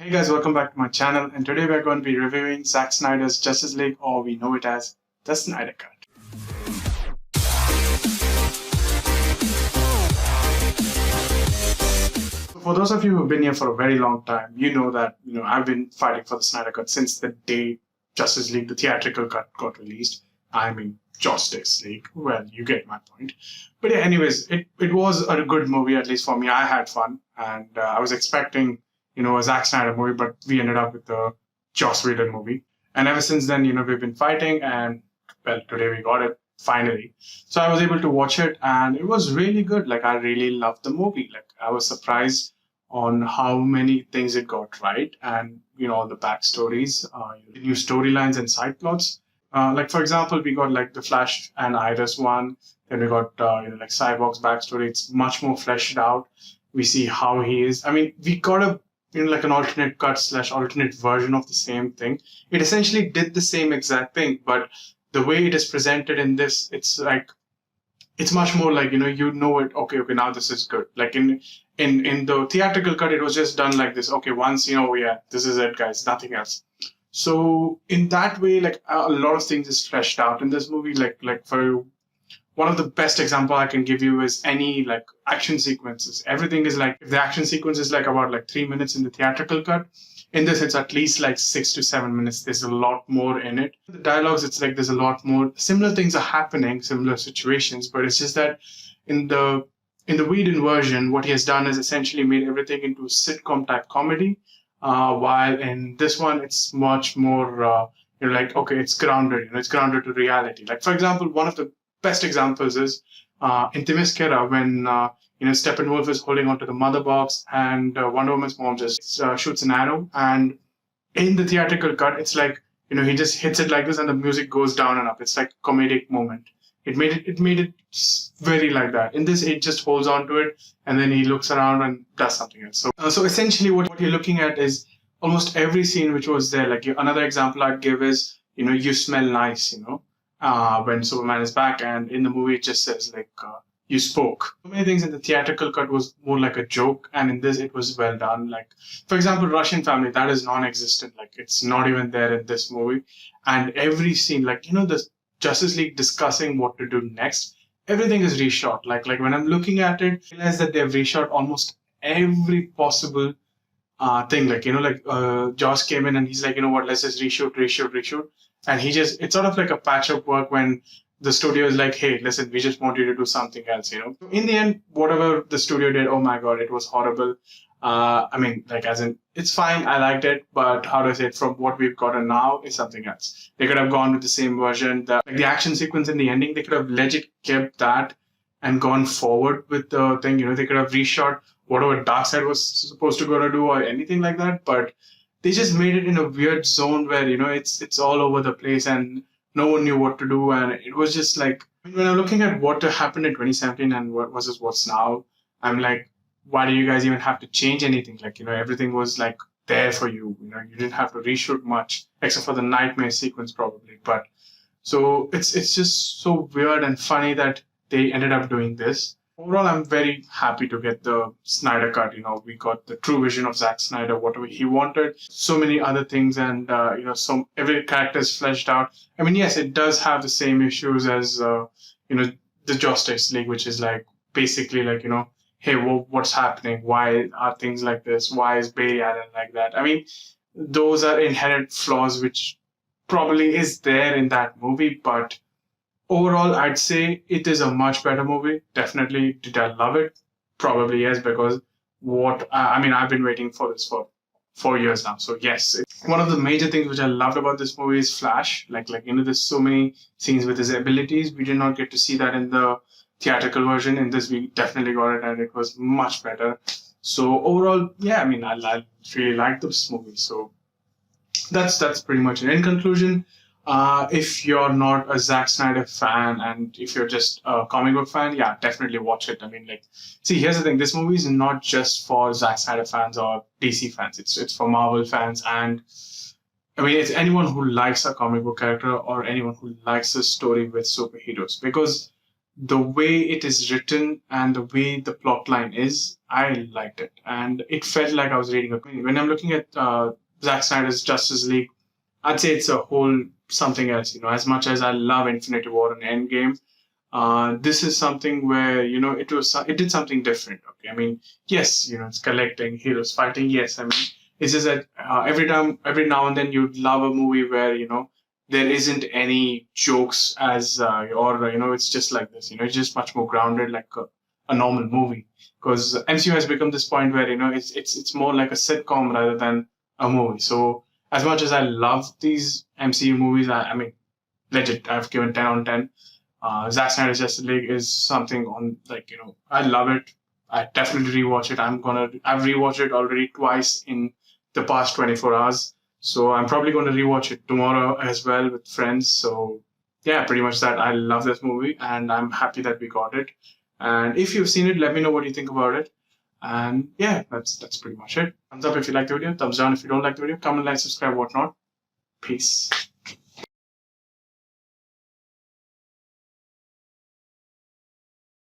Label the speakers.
Speaker 1: Hey guys, welcome back to my channel, and today we're going to be reviewing Zack Snyder's Justice League, or we know it as the Snyder Cut. For those of you who've been here for a very long time, you know that I've been fighting for the Snyder Cut since the day Justice League, the theatrical cut, got released. I mean, Justice League. Well, you get my point. But yeah, anyways, it was a good movie, at least for me. I had fun, and I was expecting a Zack Snyder movie, but we ended up with the Joss Whedon movie. And ever since then, we've been fighting, and well, today we got it finally. So I was able to watch it, and it was really good. Like, I really loved the movie. Like, I was surprised on how many things it got right, and all the backstories, new storylines and side plots. Like, for example, we got like the Flash and Iris one. Then we got like Cyborg's backstory. It's much more fleshed out. We see how he is. I mean, we got a like an alternate cut / alternate version of the same thing. It essentially did the same exact thing, but the way it is presented in this, it's much more like, it. Okay, now this is good. Like in the theatrical cut, it was just done like this. Okay, once, yeah, this is it, guys, nothing else. So in that way, like a lot of things is fleshed out in this movie. Like for one of the best example I can give you is any like action sequences. Everything is like, if the action sequence is like about like 3 minutes in the theatrical cut, in this it's at least like 6 to 7 minutes. There's a lot more in it. The dialogues, it's like there's a lot more. Similar things are happening, similar situations, but it's just that in the Whedon version, what he has done is essentially made everything into a sitcom type comedy, while in this one it's much more like, okay, it's grounded. It's grounded to reality. Like, for example, one of the best examples is in Themyscira when Steppenwolf is holding onto the mother box, and Wonder Woman's mom just shoots an arrow, and in the theatrical cut it's like he just hits it like this and the music goes down and up. It's like a comedic moment. It made it very like that. In this, it just holds on to it, and then he looks around and does something else. So essentially what you're looking at is almost every scene which was there. Like, another example I'd give is you smell nice, when Superman is back, and in the movie it just says like you spoke. So many things in the theatrical cut was more like a joke, and in this it was well done. Like, for example, Russian family, that is non-existent. Like, it's not even there in this movie. And every scene, like the Justice League discussing what to do next, everything is reshot. Like when I'm looking at it, I realize that they've reshot almost every possible thing. Like, Joss came in and he's like, what, let's just reshoot. And it's sort of like a patch-up work when the studio is like, hey, listen, we just want you to do something else, So in the end, whatever the studio did, oh my God, it was horrible. I mean, like, as in, it's fine, I liked it, but how do I say it, from what we've gotten now is something else. They could have gone with the same version. The action sequence in the ending, they could have legit kept that and gone forward with the thing. They could have reshot whatever Darkseid was supposed to go to do or anything like that, but they just made it in a weird zone where, it's all over the place and no one knew what to do. And it was just like, when I'm looking at what happened in 2017 and what's now, I'm like, why do you guys even have to change anything? Like, everything was like there for you. You didn't have to reshoot much, except for the nightmare sequence probably. But so it's just so weird and funny that they ended up doing this. Overall, I'm very happy to get the Snyder Cut. We got the true vision of Zack Snyder, whatever he wanted. So many other things, and every character is fleshed out. I mean, yes, it does have the same issues as the Justice League, which is like basically like hey, what's happening? Why are things like this? Why is Barry Allen like that? I mean, those are inherent flaws which probably is there in that movie, but overall, I'd say it is a much better movie. Definitely. Did I love it? Probably yes, because I've been waiting for this for 4 years now. So yes, one of the major things which I loved about this movie is Flash. Like there's so many scenes with his abilities. We did not get to see that in the theatrical version. In this, we definitely got it, and it was much better. So overall, yeah, I really like this movie. So that's pretty much it. In conclusion, if you're not a Zack Snyder fan and if you're just a comic book fan, yeah, definitely watch it. See, here's the thing. This movie is not just for Zack Snyder fans or DC fans. It's for Marvel fans, and it's anyone who likes a comic book character or anyone who likes a story with superheroes, because the way it is written and the way the plot line is, I liked it. And it felt like I was reading a comic. When I'm looking at Zack Snyder's Justice League, I'd say it's a whole something else. As much as I love Infinity War and Endgame, this is something where, it did something different. Okay. I mean, yes, it's collecting, heroes fighting. Yes. I mean, it's just that every now and then you'd love a movie where, there isn't any jokes it's just like this, it's just much more grounded, like a normal movie. Because MCU has become this point where, it's more like a sitcom rather than a movie. So as much as I love these MCU movies, I mean, legit, I've given 10 on 10. Zack Snyder's Justice League is something on, I love it. I definitely rewatch it. I've rewatched it already twice in the past 24 hours. So I'm probably going to rewatch it tomorrow as well with friends. So yeah, pretty much that. I love this movie and I'm happy that we got it. And if you've seen it, let me know what you think about it. And yeah, that's pretty much it. Thumbs up if you like the video. Thumbs down if you don't like the video. Comment, like, subscribe, whatnot. Peace.